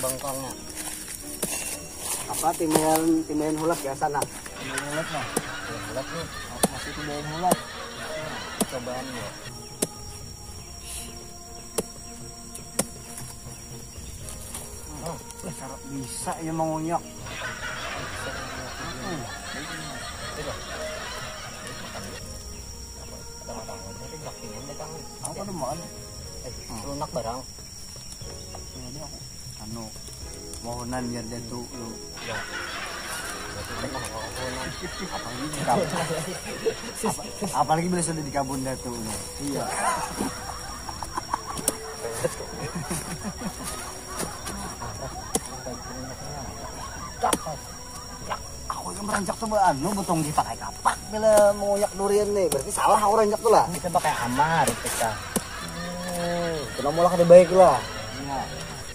Bengkongnya apa timain hulak ya sana hulak mah hulak nih masih timain hulak cobaan ya cara bisa ya mengunyok apa tuh mau lunak barang ini aku anu mohonan biar jatuh lu ya apalagi bila sudah di kabun jatuh iya aku yang meranjak tuh anu betong dipakai kapak bila menguyak durian nih berarti salah aku ranjak tuh lah kita pakai amar kita kena mulai kada baik lah iya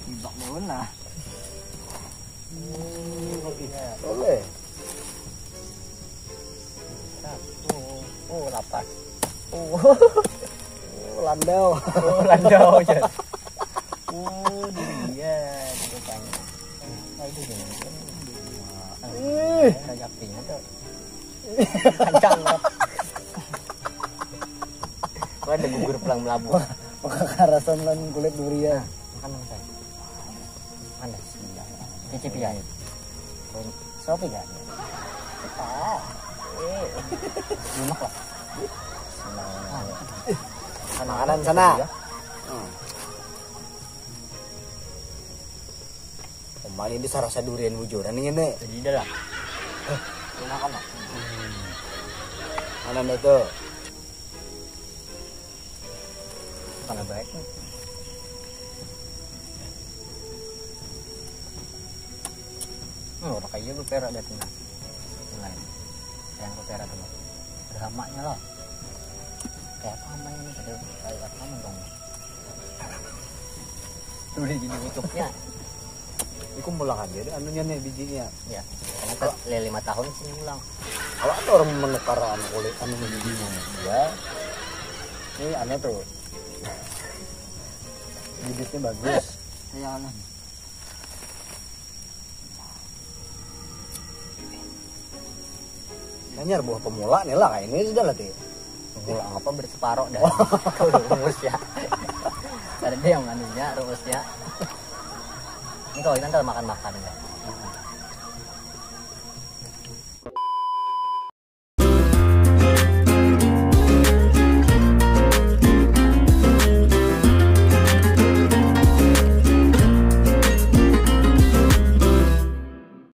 ibak daun lah boleh lapas landau landau aja durian rupanya itu gini rajapinya tuh kencang banget kok ada gugur pulang melabuh karasan lan kulit durian makan dong saya mana cicip ya sopi kan lunak lah makanan sana kembali di sarasa durian wujudan ini nih jadi dah lah makan lah mana itu mana baik nih udah kayak lu perak dari tengah yang lu perak tuh dramanya loh kayak apa namanya nih kayak apa dong udah gini ucupnya iku mulang aja deh anunya nih bijinya ya karena kalau 5 tahun sini mulang kalau ada orang menukar anu kulit anu bijinya ya ini anu tuh bibitnya bagus ya Allah nyar buah pemula nih lah kayak ini sudah lah tuh pemula apa berseparoh dah kalau rumusnya ada dia yang manusia rumusnya ini kalau kita ntar makan ya